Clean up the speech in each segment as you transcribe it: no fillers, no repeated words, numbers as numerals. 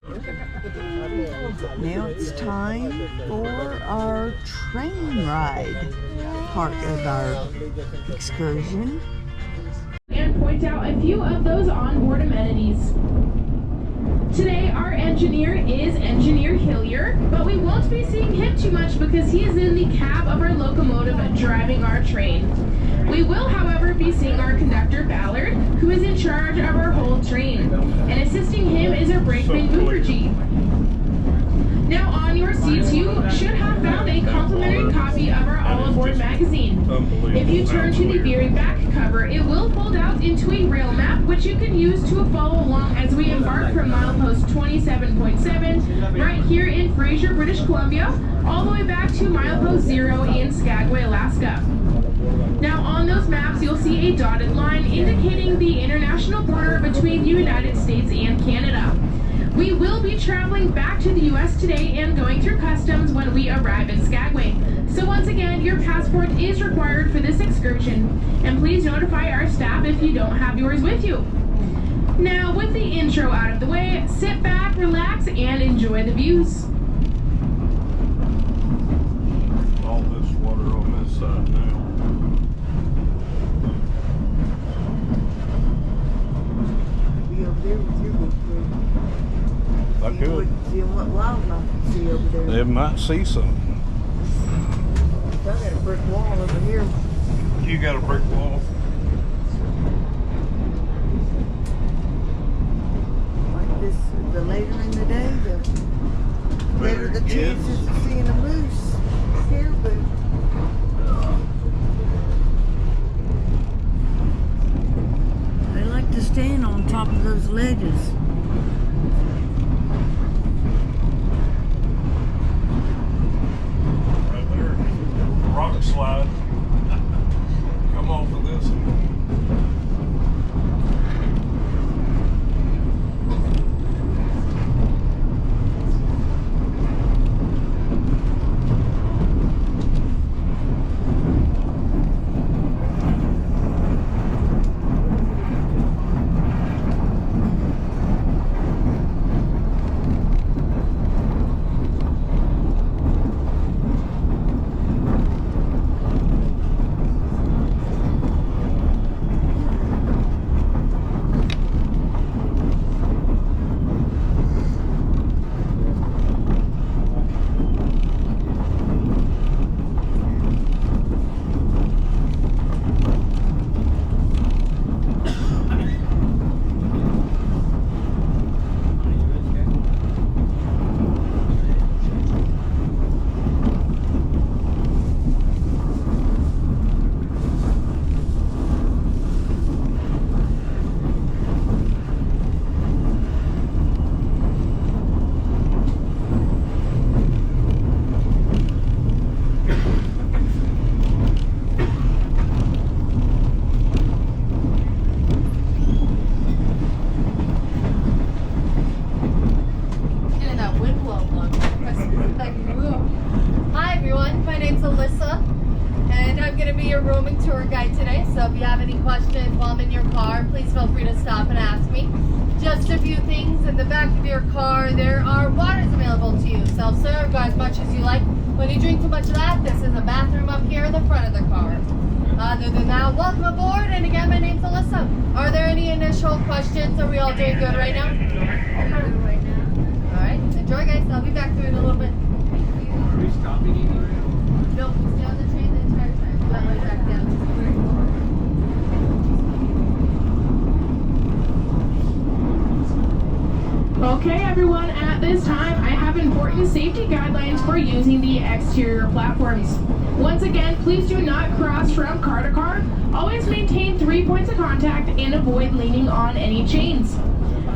Now it's time for our train ride, part of our excursion. And point out a few of those onboard amenities. Today our engineer is Engineer Hillier, but we won't be seeing him too much because he is in the cab of our locomotive driving our train. We will, however, be seeing our conductor Ballard, who is in charge of our whole train, and assisting him is our brakeman Mukherjee. Now on your seats, you should have found a complimentary copy of our All Aboard magazine. If you turn to the very back cover, it will fold out into a rail map, which you can use to follow along as we embark from milepost 27.7 right here in Fraser, British Columbia, all the way back to milepost 0 in Skagway, Alaska. Now on those maps, you'll see a dotted line indicating the international border between the United States and Canada. We will be traveling back to the U.S. today and going through customs when we arrive in Skagway. So once again, your passport is required for this excursion, and please notify our staff if you don't have yours with you. Now, with the intro out of the way, sit back, relax, and enjoy the views. All this water on this side now. Be over there with you. I could. See what wildlife you see over there. They might see some. I got a brick wall over here. You got a brick wall. Like this, the later in the day, the better the chances of seeing a moose here, but they like to stand on top of those ledges. Rock slide. Come off of this. Questions? Are we all doing good right now? Alright, enjoy guys. I'll be back through in a little bit. Are we stopping anywhere? No, stay on the train the entire time. That way back down. Okay everyone, at this time I have important safety guidelines for using the exterior platforms. Once again, please do not cross from car to car. Always maintain 3 points of contact and avoid leaning on any chains.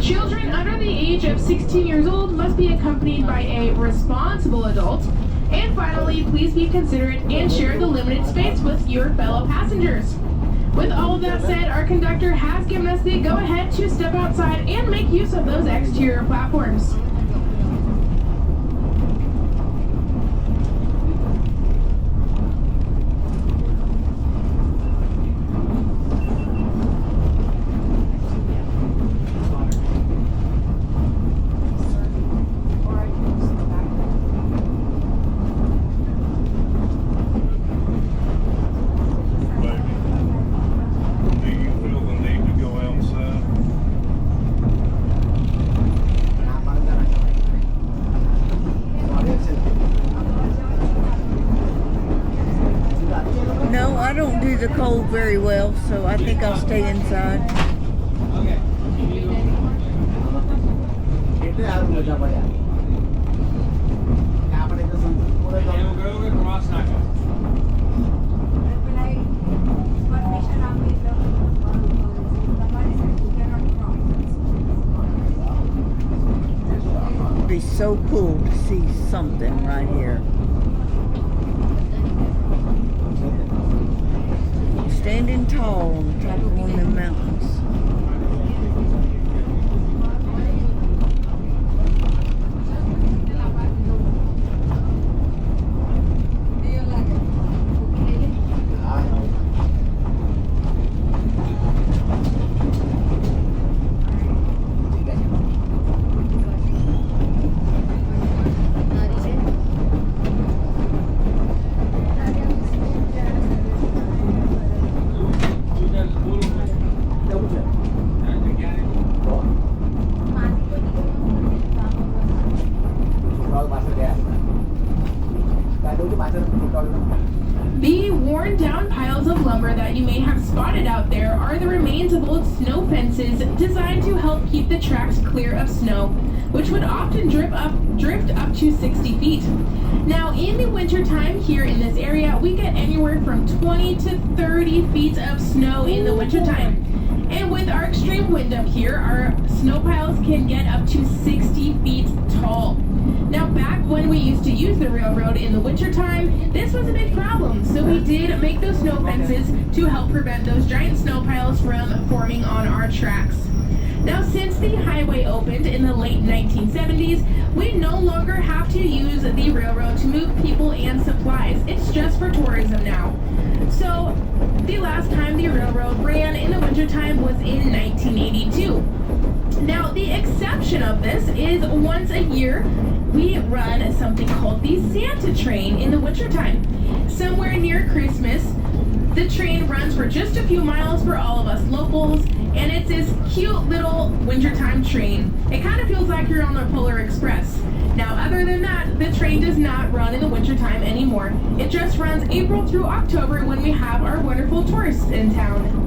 Children under the age of 16 years old must be accompanied by a responsible adult. And finally, please be considerate and share the limited space with your fellow passengers. With all of that said, our conductor has given us the go-ahead to step outside and make use of those exterior platforms. the cold very well, so I think I'll stay inside. Okay. It'd be so cool to see something right here. Standing tall on the top of one of them mountains. The worn down piles of lumber that you may have spotted out there are the remains of old snow fences designed to help keep the tracks clear of snow, which would often drift up to 60 feet. Now, in the wintertime here in this area, we get anywhere from 20 to 30 feet of snow in the wintertime. And with our extreme wind up here, our snow piles can get up to 60 feet tall. Now, back when we used to use the railroad in the wintertime, this was a big problem. So we did make those snow fences to help prevent those giant snow piles from forming on our tracks. Now, since the highway opened in the late 1970s, we no longer have to use the railroad to move people and supplies. It's just for tourism now. So, the last time the railroad ran in the wintertime was in 1982. Now, the exception of this is once a year, we run something called the Santa train in the wintertime. Somewhere near Christmas, the train runs for just a few miles for all of us locals, and it's this cute little wintertime train. It kind of feels like you're on the Polar Express. Now, other than that, the train does not run in the wintertime anymore. It just runs April through October when we have our wonderful tourists in town.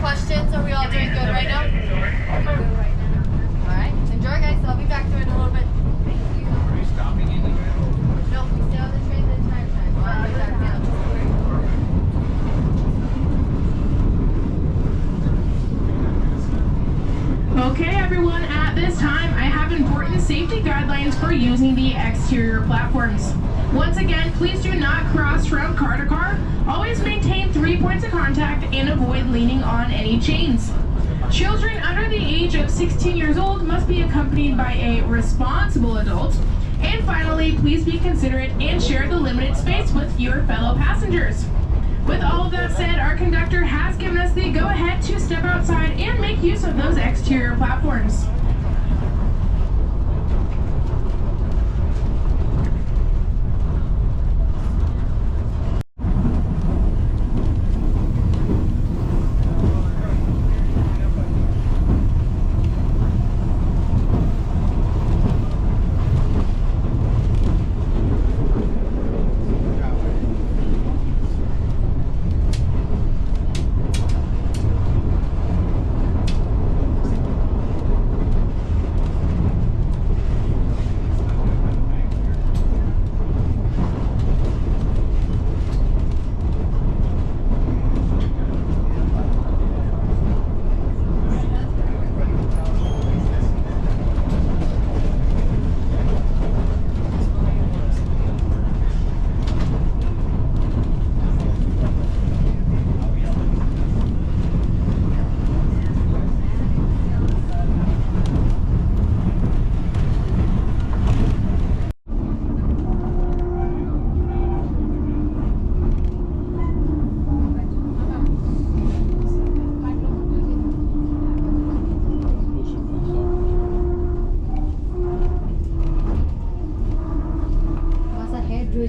Questions? Are we all doing good right now? Alright, enjoy guys. I'll be back to it in a little bit. Thank you. Are you stopping anywhere? No, we stay on the train the entire time. I'll be back now. Okay, everyone, at this time, I have important safety guidelines for using the exterior platforms. Once again, please do not cross from car to car. Always maintain 3 points of contact and avoid leaning on any chains. Children under the age of 16 years old must be accompanied by a responsible adult. And finally, please be considerate and share the limited space with your fellow passengers. With all of that said, our conductor has given us the go-ahead to step outside and make use of those exterior platforms.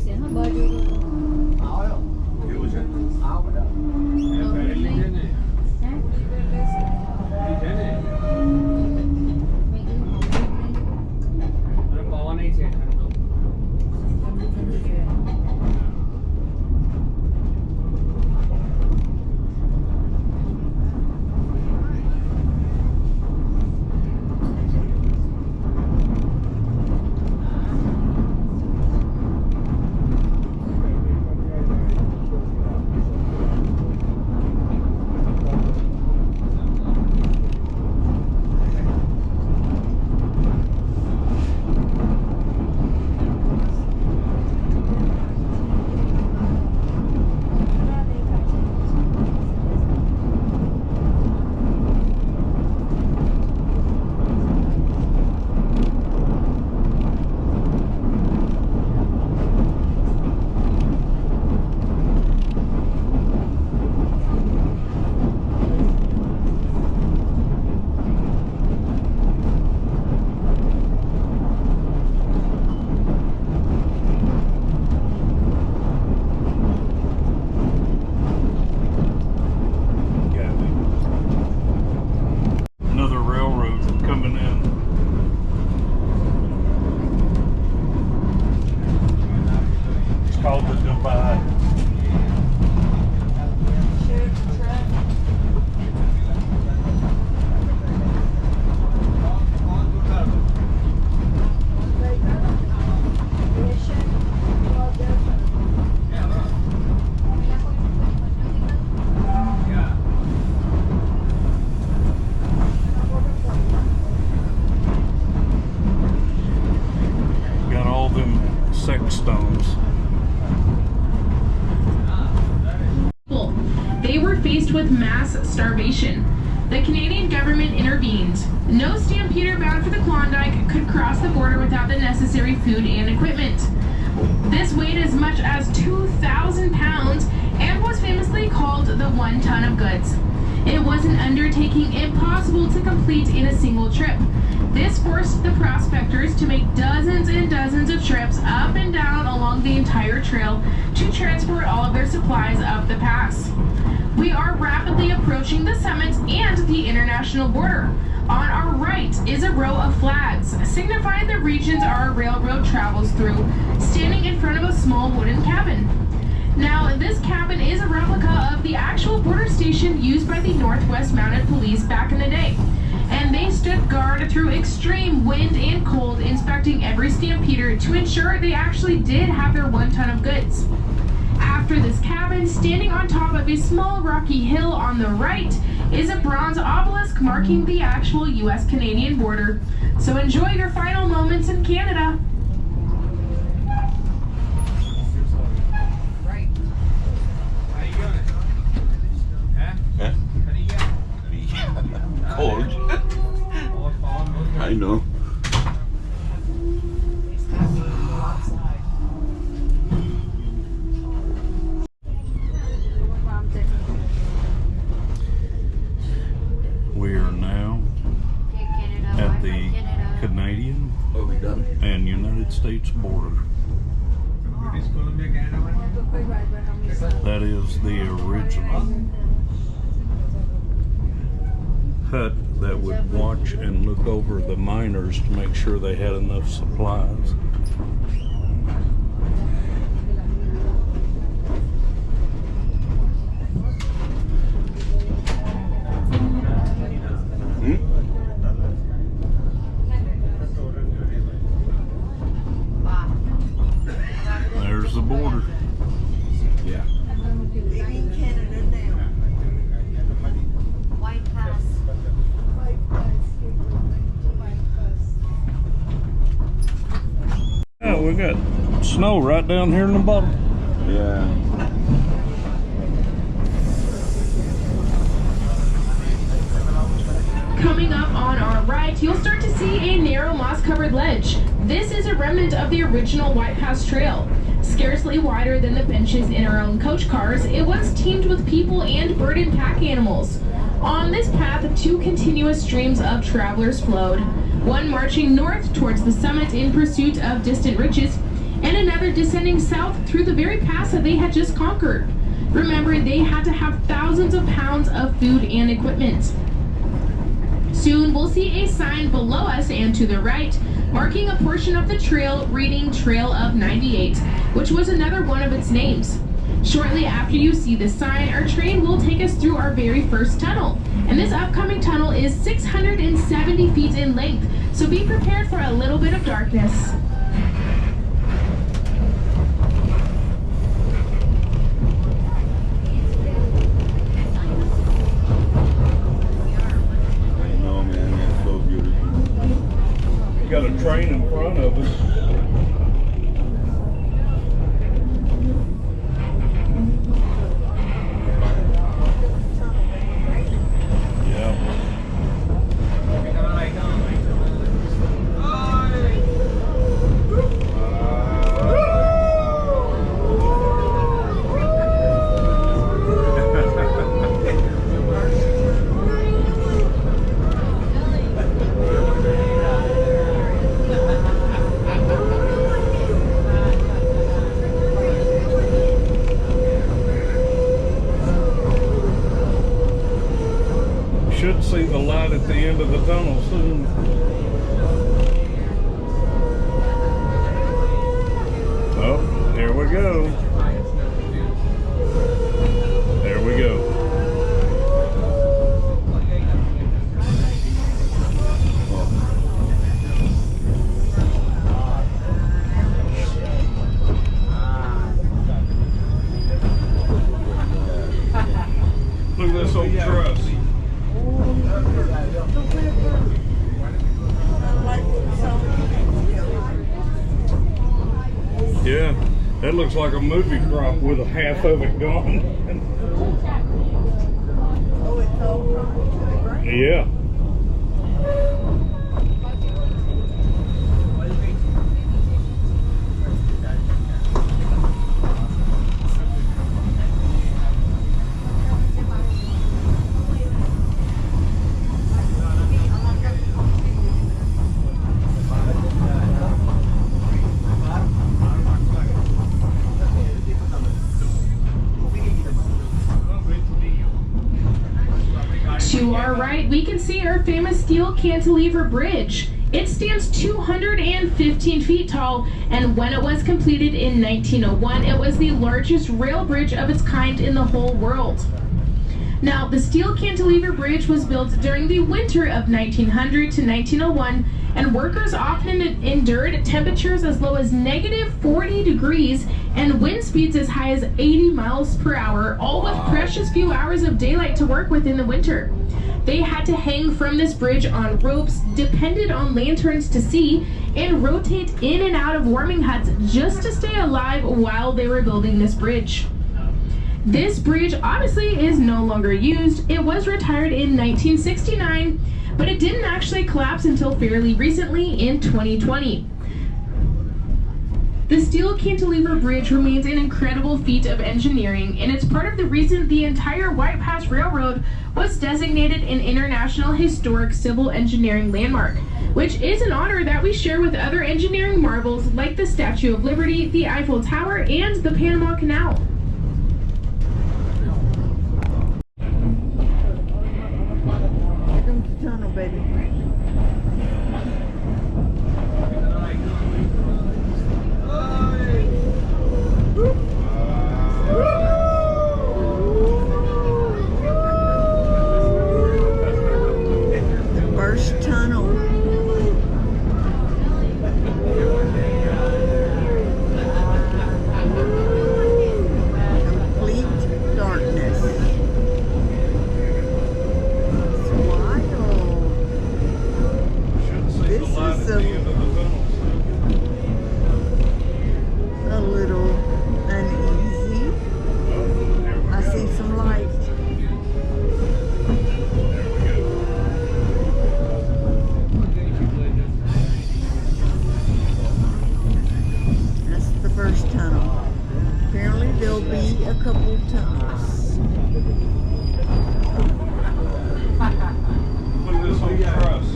sẽ hơi bơi đi luôn. Kiểu gì? Em phải đi thế này. Đi thế này. Nó có này sẽ thành công. Another railroad coming in. It's called the Divide. Got all them sex stones. They were faced with mass starvation. The Canadian government intervened. No stampeder bound for the Klondike could cross the border without the necessary food and equipment. This weighed as much as 2,000 pounds and was famously called the 1 ton of goods. It was an undertaking impossible to complete in a single trip. This forced the prospectors to make dozens and dozens of trips up and down along the entire trail to transport all of their supplies up the pass. We are rapidly approaching the summit and the international border. On our right is a row of flags, signifying the regions our railroad travels through, standing in front of a small wooden cabin. Now, this cabin is a replica of the actual border station used by the Northwest Mounted Police back in the day. And they stood guard through extreme wind and cold, inspecting every stampeder to ensure they actually did have their 1 ton of goods. After this cabin, standing on top of a small rocky hill on the right, is a bronze obelisk marking the actual US-Canadian border. So enjoy your final moments in Canada. Right. How you doing? Huh? Huh? How do you get? Cold. I know. We are now at the Canadian Are we done? and United States border. That is the original hut that would watch and look over the miners to make sure they had enough supplies. There's the border. Yeah. They're in Canada now. White Pass. Oh, we got snow right down here in the bottom. Yeah. Coming up on our right, you'll start to see a narrow moss-covered ledge. This is a remnant of the original White Pass Trail. Scarcely wider than the benches in our own coach cars, it was teamed with people and bird and pack animals. On this path, 2 continuous streams of travelers flowed, one marching north towards the summit in pursuit of distant riches, and another descending south through the very pass that they had just conquered. Remember, they had to have thousands of pounds of food and equipment. Soon we'll see a sign below us and to the right, marking a portion of the trail reading Trail of 98, which was another one of its names. Shortly after you see the sign, our train will take us through our very first tunnel. And this upcoming tunnel is 670 feet in length, so be prepared for a little bit of darkness. Got a train in front of us. Yeah. Should see the light at the end of the tunnel soon. Oh, there we go. There we go. Look at this old truss. Yeah, that looks like a movie prop with a half of it gone. Oh, it's all right. Yeah. To our right, we can see our famous steel cantilever bridge. It stands 215 feet tall, and when it was completed in 1901, it was the largest rail bridge of its kind in the whole world. Now, the steel cantilever bridge was built during the winter of 1900 to 1901, and workers often endured temperatures as low as -40 degrees and wind speeds as high as 80 miles per hour, all with precious few hours of daylight to work with in the winter. They had to hang from this bridge on ropes, depended on lanterns to see, and rotate in and out of warming huts just to stay alive while they were building this bridge. This bridge obviously is no longer used. It was retired in 1969, but it didn't actually collapse until fairly recently in 2020. The steel cantilever bridge remains an incredible feat of engineering, and it's part of the reason the entire White Pass Railroad was designated an International Historic Civil Engineering Landmark, which is an honor that we share with other engineering marvels like the Statue of Liberty, the Eiffel Tower, and the Panama Canal. Here comes the tunnel, baby. First tunnel. Complete darkness. It's wild. Should see This the light is at the end of the tunnel soon. a little uneasy. Oh, there we I go. see some light. There we go. That's the first tunnel. Apparently there'll be a couple of tunnels. Look at this old truss.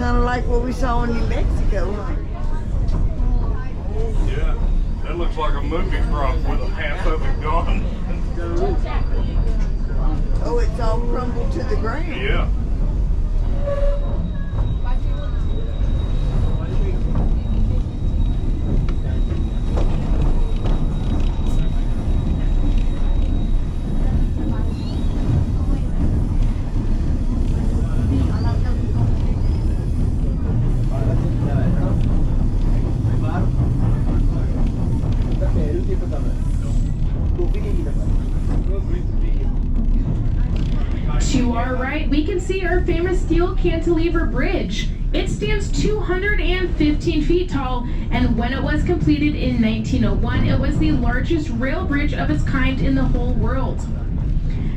Kind of like what we saw in New Mexico, huh? Yeah, that looks like a movie prop with half of it gone. Oh, it's all crumbled to the ground. Yeah. To our right, we can see our famous steel cantilever bridge. It stands 215 feet tall, and when it was completed in 1901, it was the largest rail bridge of its kind in the whole world.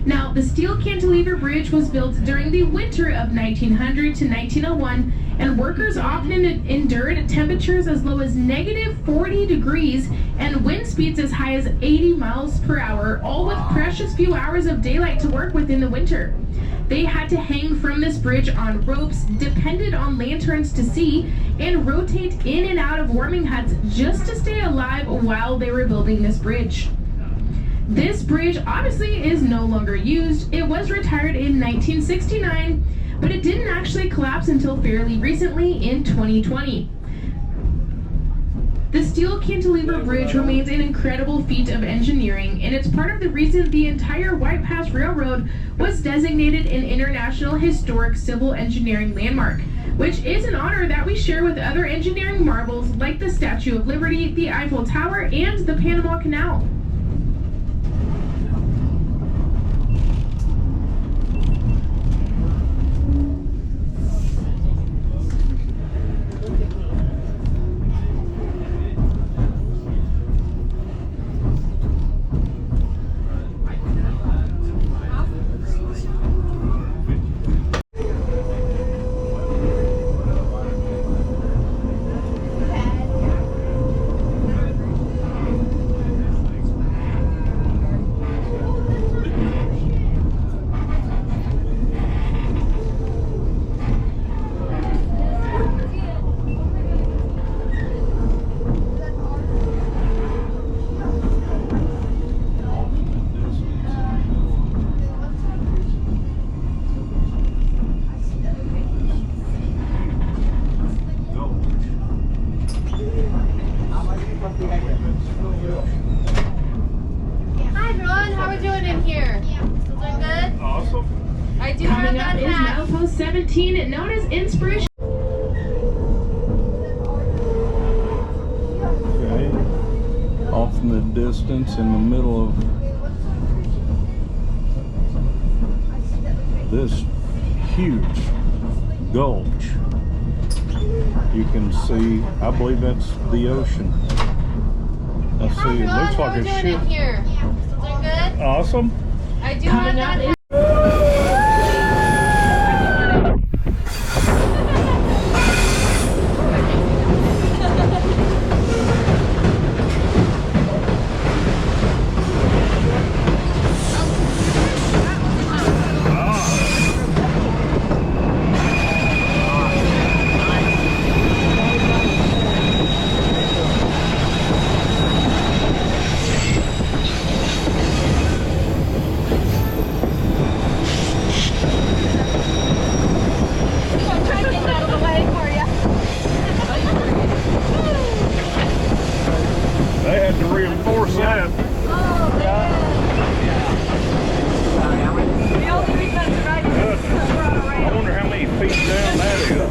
Now, the steel cantilever bridge was built during the winter of 1900 to 1901, and workers often endured temperatures as low as -40 degrees and wind speeds as high as 80 miles per hour, all with precious few hours of daylight to work with in the winter. They had to hang from this bridge on ropes, depended on lanterns to see, and rotate in and out of warming huts just to stay alive while they were building this bridge. This bridge obviously is no longer used. It was retired in 1969, but it didn't actually collapse until fairly recently in 2020. The steel cantilever bridge remains an incredible feat of engineering, and it's part of the reason the entire White Pass Railroad was designated an International Historic Civil Engineering Landmark, which is an honor that we share with other engineering marvels like the Statue of Liberty, the Eiffel Tower, and the Panama Canal. Hi everyone, how are we doing in here? Still doing good? Awesome. I do have Coming that up is hat. Milepost 17, known as Inspiration. Okay. Off in the distance, in the middle of this huge gulch, you can see, I believe that's the ocean. Let's Hi see, it everyone, looks how like are we a doing ship. in here? Still doing good? Awesome. I do have Coming that up hat. is They had to reinforce that. I wonder how many feet down that is.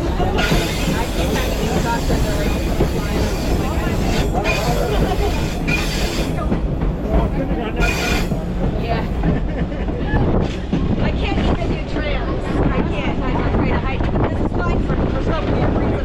I can't even do trails. I can't. I'm afraid of heights. This is fine for some weird reason.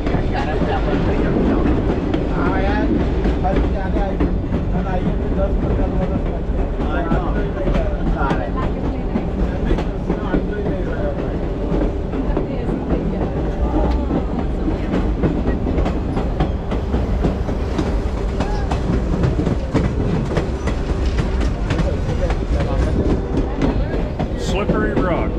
Slippery rock.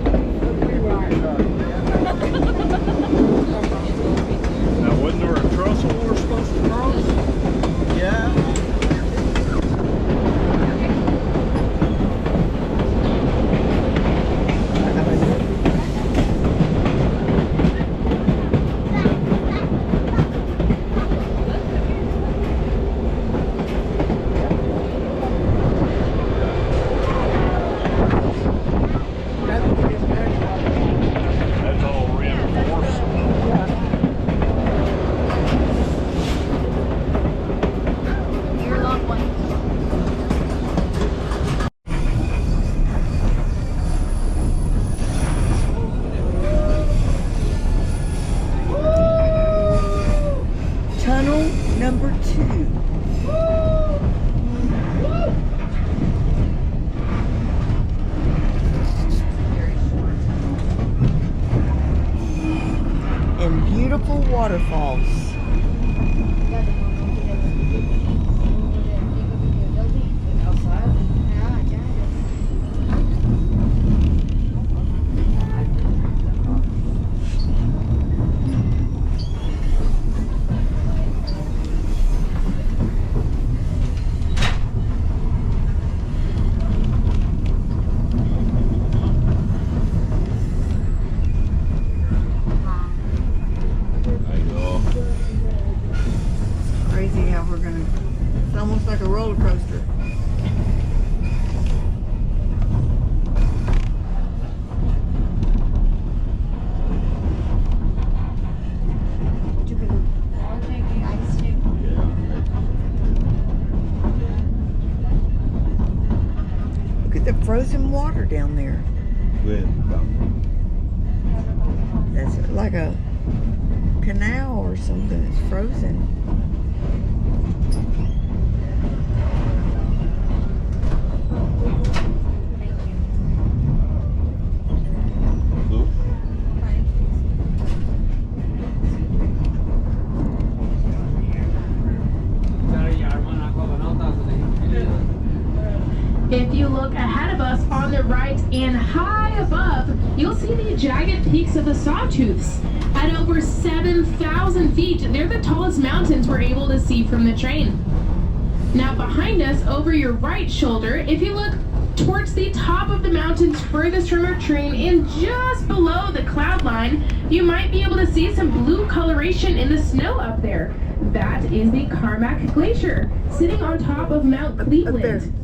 And beautiful waterfalls. Crazy how we're gonna, it's almost like a roller coaster. Look at the frozen water down there. That's like a canal or something that's frozen. If you look ahead of us on the right and high above, you'll see the jagged peaks of the Sawtooths. At over 7,000 feet, they're the tallest mountains we're able to see from the train. Now behind us, over your right shoulder, if you look towards the top of the mountains furthest from our train and just below the cloud line, you might be able to see some blue coloration in the snow up there. That is the Carmack Glacier, sitting on top of Mount Cleveland.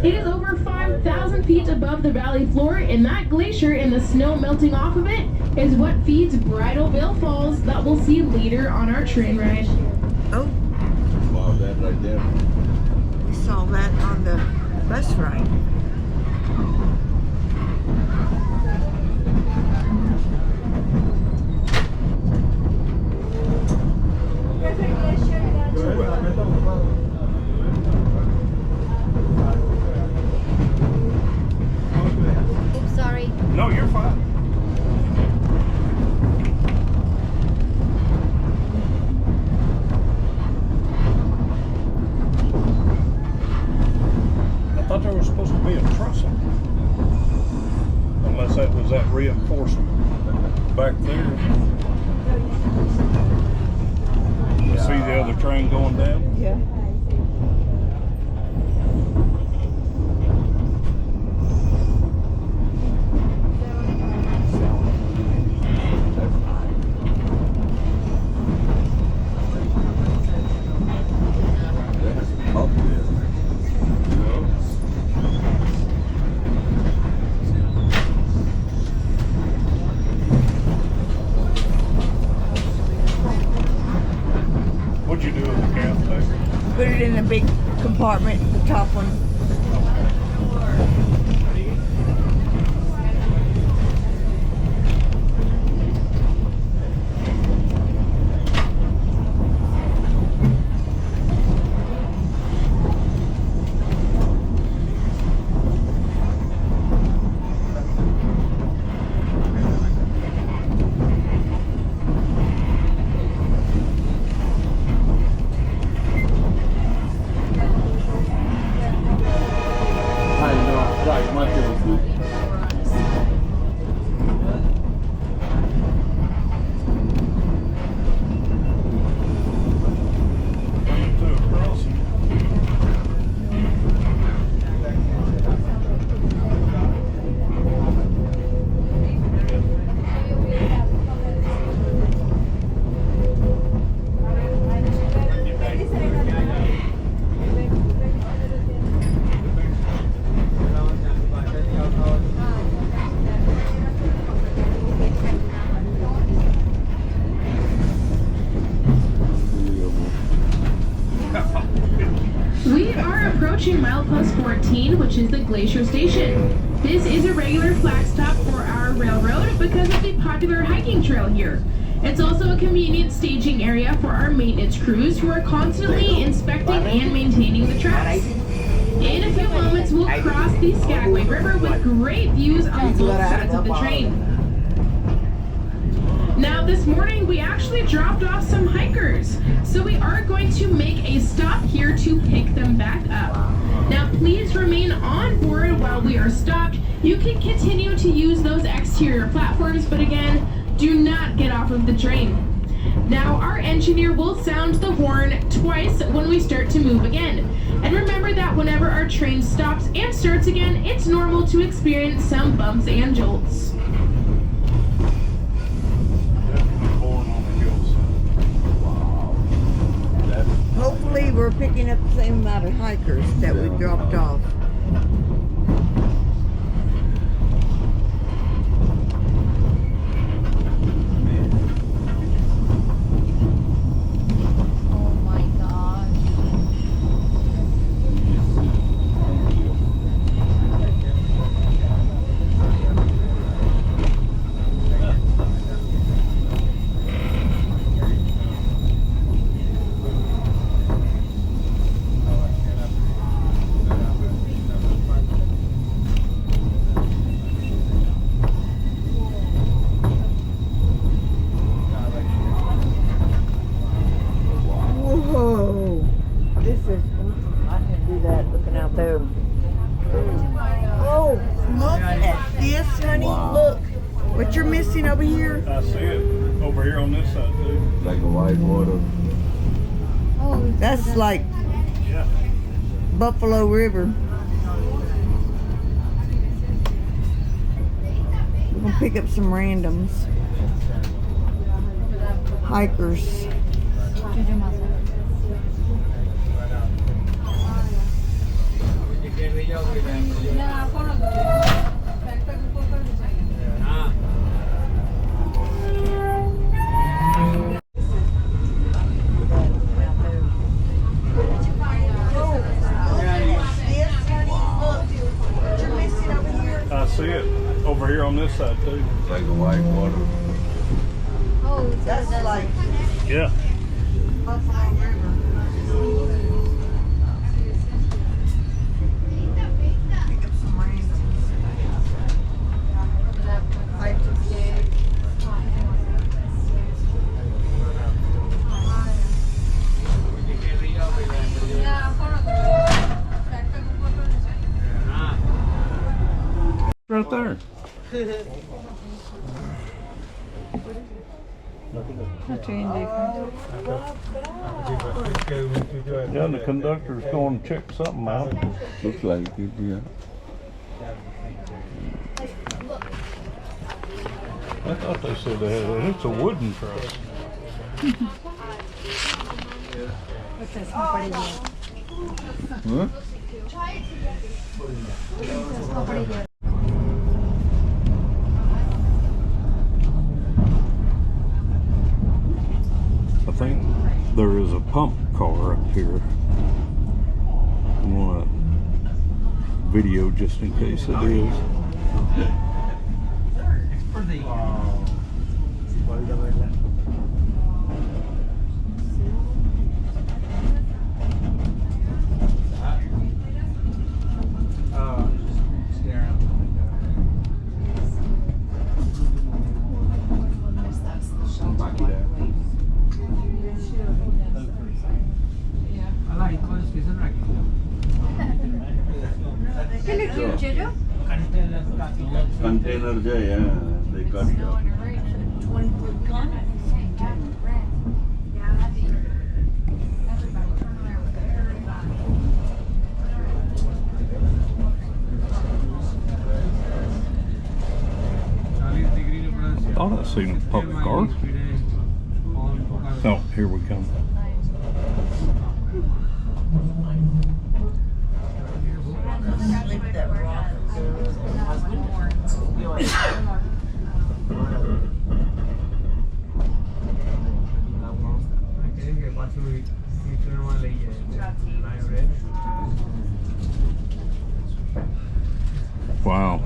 It is over 5,000 feet above the valley floor, and that glacier and the snow melting off of it is what feeds Bridalveil Falls that we'll see later on our train ride. Oh, Wow, that right there. we saw that on the bus ride. Oops, sorry. No, you're fine. I thought there was supposed to be a trestle. Unless that was that reinforcement back there. You see the other train going down? Yeah. Up there. What'd you do with the cab there? Put it in a big compartment, the top one. approaching milepost 14, which is the Glacier Station. This is a regular flag stop for our railroad because of the popular hiking trail here. It's also a convenient staging area for our maintenance crews who are constantly inspecting and maintaining the tracks. In a few moments, we'll cross the Skagway River with great views on both sides of the train. Now this morning we actually dropped off some hikers, so we are going to make a stop here to pick them back up. Now please remain on board while we are stopped. You can continue to use those exterior platforms, but again, do not get off of the train. Now our engineer will sound the horn twice when we start to move again. And remember that whenever our train stops and starts again, it's normal to experience some bumps and jolts. Hopefully we're picking up the same amount of hikers that we dropped off. Oh my gosh. Whoa! This is. I can do that looking out there. Oh, look at this, honey. Look. What you're missing over here? I see it over here on this side too. Like a white water. Oh, That's like Yeah. Buffalo River. We're gonna pick up some randoms. Hikers. I see it over here on this side too. Like a white water. oh, That's like Yeah. Buffalo River. Pick up some randoms. Right there. Yeah, and the conductor's going to check something out. Looks like it, yeah. I thought they said they had it. It's a wooden truss. Huh? I think there is a pump car up here. I want to video just in case it is. Container, yeah, they cut it out. Thought I seen a pump car. Oh, here we come. Wow.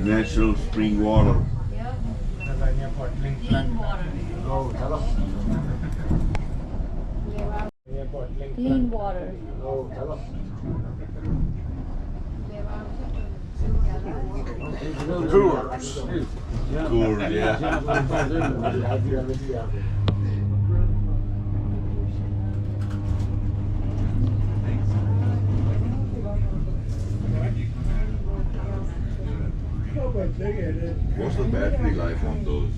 Natural spring water. Clean water. Coolers. Cool, yeah. What's the battery life on those?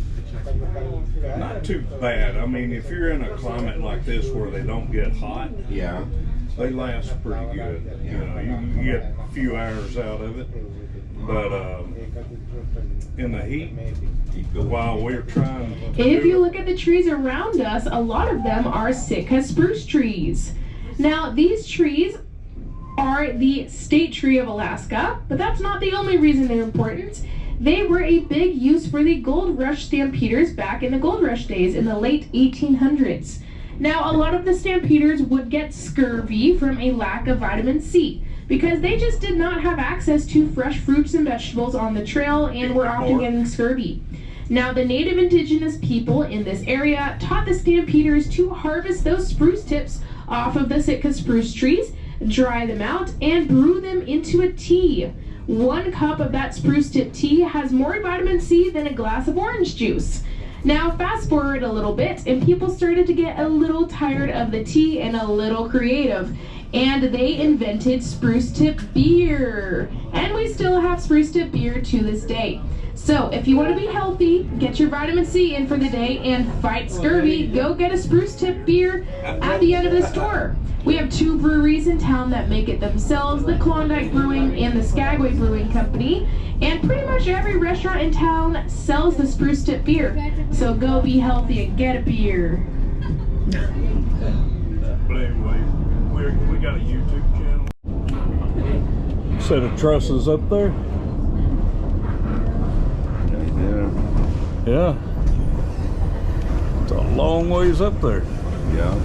Not too bad. I mean, if you're in a climate like this where they don't get hot, Yeah. they last pretty good. You know, you can get a few hours out of it. But in the heat, while we're trying to If you look at the trees around us, a lot of them are Sitka spruce trees. Now, these trees are the state tree of Alaska, but that's not the only reason they're important. They were a big use for the gold rush stampeders back in the gold rush days in the late 1800s. Now, a lot of the stampeders would get scurvy from a lack of vitamin C because they just did not have access to fresh fruits and vegetables on the trail and were often getting scurvy. Now, the native indigenous people in this area taught the stampeders to harvest those spruce tips off of the Sitka spruce trees, dry them out, and brew them into a tea. 1 cup of that spruce tip tea has more vitamin C than a glass of orange juice. Now, fast forward a little bit, and people started to get a little tired of the tea and a little creative. And they invented spruce tip beer. And we still have spruce tip beer to this day. So, if you want to be healthy, get your vitamin C in for the day, and fight scurvy, go get a spruce tip beer at the end of the store. We have 2 breweries in town that make it themselves, the Klondike Brewing and the Skagway Brewing Company. And pretty much every restaurant in town sells the spruce tip beer. So go be healthy and get a beer. But anyway, we got a YouTube channel. Set of trusses up there. Right there. Yeah. It's a long ways up there. Yeah.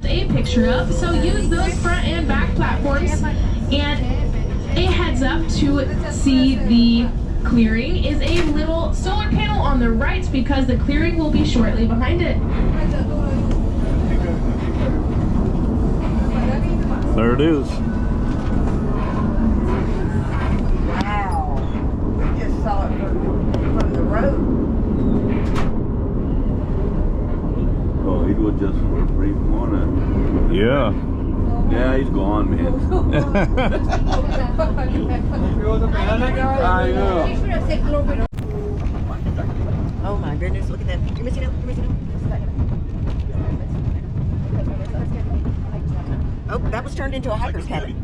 A picture of, so use those front and back platforms, and a heads up to see the clearing is a little solar panel on the right because the clearing will be shortly behind it. There it is. Wow. We just saw it from the road. Oh, it was just for a brief moment. Yeah. Yeah, he's gone, man. I know. Oh my goodness, look at that. You're missing out. You're missing out. Oh, that was turned into a hiker's cabin.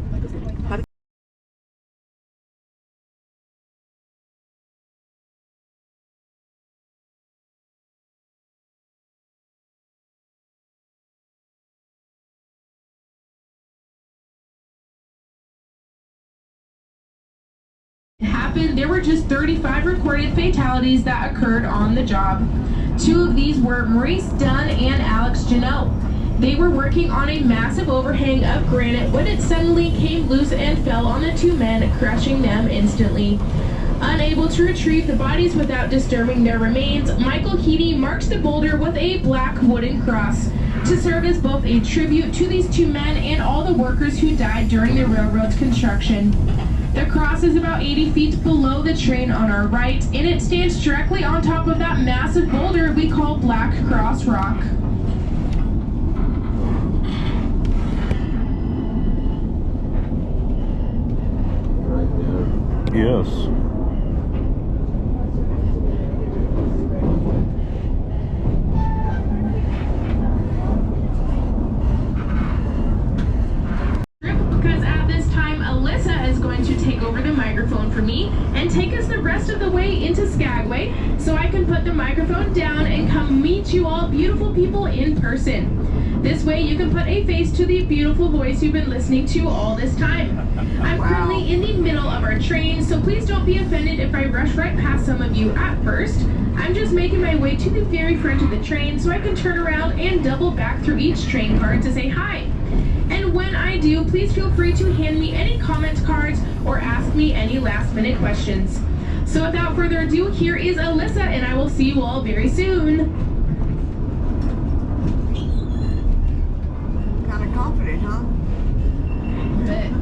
Happened, there were just 35 recorded fatalities that occurred on the job. 2 of these were Maurice Dunn and Alex Janot. They were working on a massive overhang of granite when it suddenly came loose and fell on the 2 men, crushing them instantly. Unable to retrieve the bodies without disturbing their remains, Michael Keeney marks the boulder with a black wooden cross to serve as both a tribute to these 2 men and all the workers who died during the railroad's construction. The cross is about 80 feet below the train on our right, and it stands directly on top of that massive boulder we call Black Cross Rock. Right there. Yes. Because at this time, Alyssa is going to take over the microphone for me and take us the rest of the way into Skagway so I can put the microphone down and come meet you all beautiful people in person. This way you can put a face to the beautiful voice you've been listening to all this time. I'm currently in the middle of our train, so please don't be offended if I rush right past some of you at first. I'm just making my way to the very front of the train so I can turn around and double back through each train car to say hi. And when I do, please feel free to hand me any comment cards or ask me any last minute questions. So without further ado, here is Alyssa, and I will see you all very soon. Kind of confident, huh?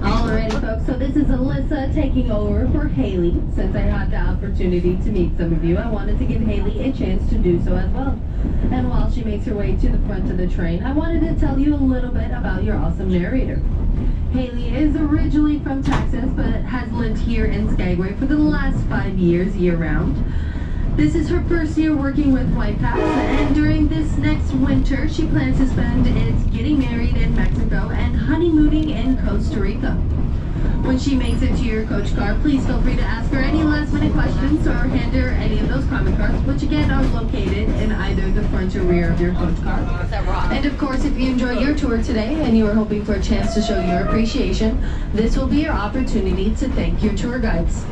Alrighty folks, so this is Alyssa taking over for Haley. Since I had the opportunity to meet some of you, I wanted to give Haley a chance to do so as well. And while she makes her way to the front of the train, I wanted to tell you a little bit about your awesome narrator. Haley is originally from Texas, but has lived here in Skagway for the last 5 years year-round. This is her first year working with White Pass, and during this next winter, she plans to spend it getting married in Mexico and honeymooning in Costa Rica. When she makes it to your coach car, please feel free to ask her any last-minute questions or hand her any of those comment cards, which again are located in either the front or rear of your coach car. And of course, if you enjoy your tour today and you are hoping for a chance to show your appreciation, this will be your opportunity to thank your tour guides.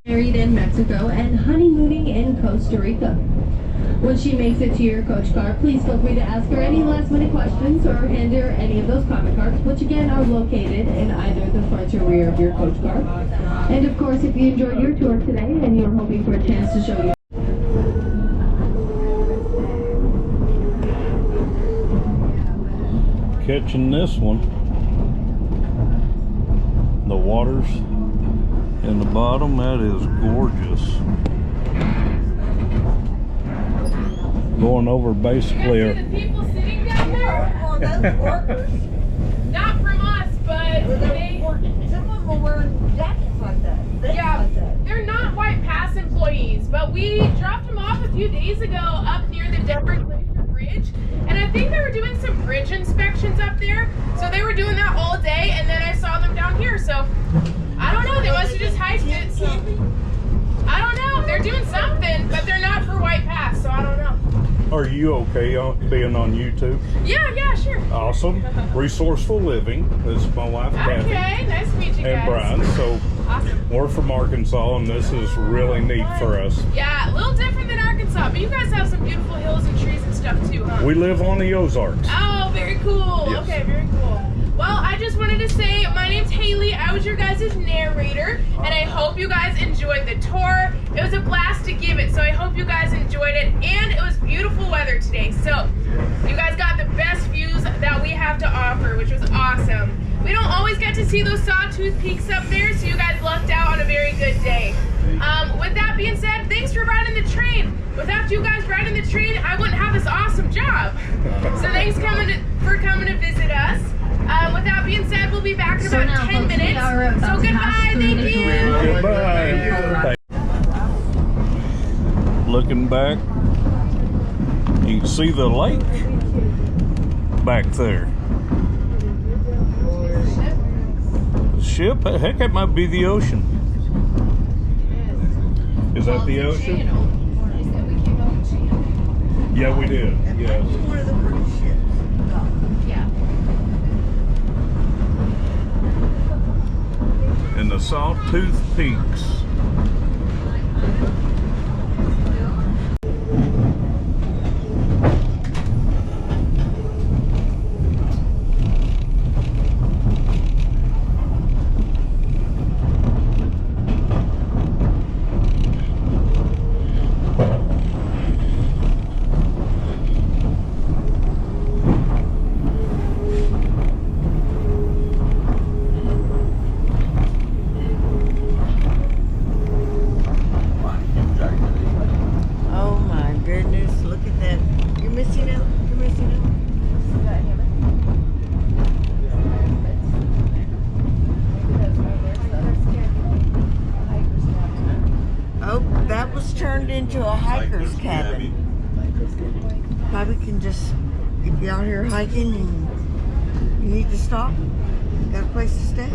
Married in Mexico and honeymooning in Costa Rica. When she makes it to your coach car, please feel free to ask her any last minute questions or hand her any of those comment cards, which again are located in either the front or rear of your coach car. And of course, if you enjoyed your tour today and you're hoping for a chance to show you Catching this one. The water's in the bottom. That is gorgeous. Going over basically You guys see the people sitting down there? Not from us, but they... Some of them are wearing jackets like that. Yeah, they're not White Pass employees, but we dropped them off a few days ago up near the Denver Glacier Bridge, and I think they were doing some bridge inspections up there, so they were doing that all day, and then I saw them down here, so I don't know, they must have just hiked it, so I don't know, they're doing something, but they're not for White Pass, so I don't know. Are you okay being on YouTube? Yeah, sure. Awesome. Resourceful Living. This is my wife, Kathy. Okay, nice to meet you guys. And Brian. So awesome. We're from Arkansas, and this is really neat for us. Yeah, a little different than Arkansas, but you guys have some beautiful hills and trees and stuff too, huh? We live on the Ozarks. Oh, very cool. Yes. Okay, very cool. Well, I just wanted to say my name's Haley. I was your guys' narrator, and I hope you guys enjoyed the tour. It was a blast to give it, so I hope you guys enjoyed it, and it was beautiful weather today. So you guys got the best views that we have to offer, which was awesome. We don't always get to see those sawtooth peaks up there, so you guys lucked out on a very good day. With that being said, thanks for riding the train. Without you guys riding the train, I wouldn't have this awesome job. So thanks for coming to visit us. With that being said, we'll be back in about 10 minutes. So goodbye, thank you. Goodbye. Looking back, you can see the lake back there. The ship? Heck, that might be the ocean. Is that the ocean? Yeah, we did. Yes. One of the cruise ships. And the Sawtooth Peaks. Into a hiker's cabin. Probably can just, if you're out here hiking and you need to stop, got a place to stay.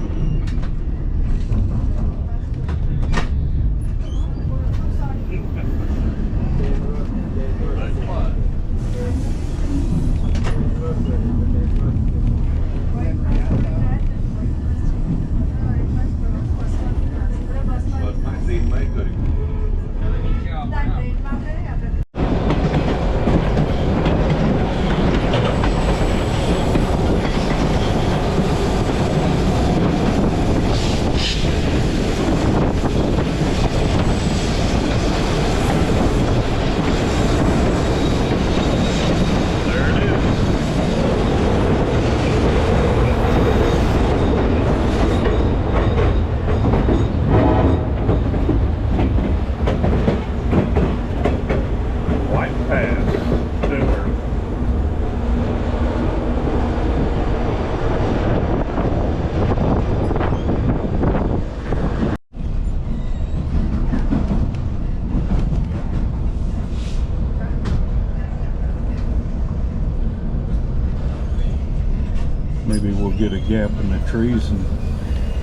Maybe we'll get a gap in the trees and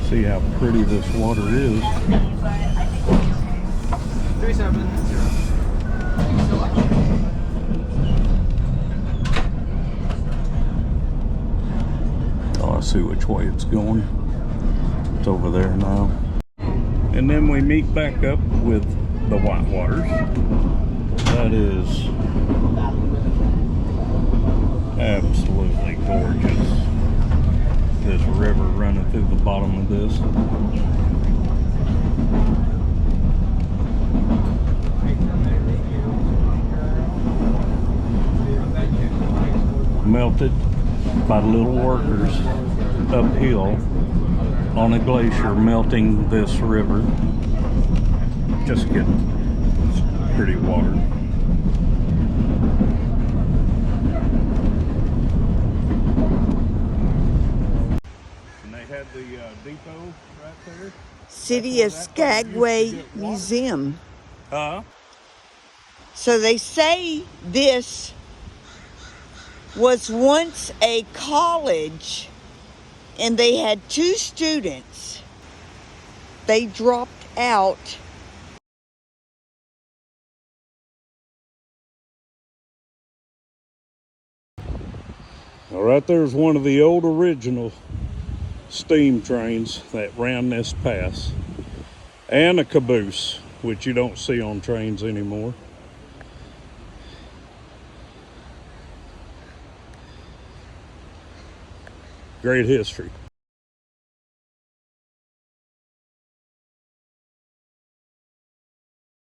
see how pretty this water is. 37. Oh, I see which way it's going. It's over there now. And then we meet back up with the whitewaters. That is absolutely gorgeous. This river running through the bottom of this. Melted by little workers uphill on a glacier, melting this river. Just getting pretty water. And they had the depot right there. City of Skagway Museum. So they say this was once a college, and they had 2 students. They dropped out. All right, there's one of the old original steam trains that ran this pass, and a caboose, which you don't see on trains anymore. Great history.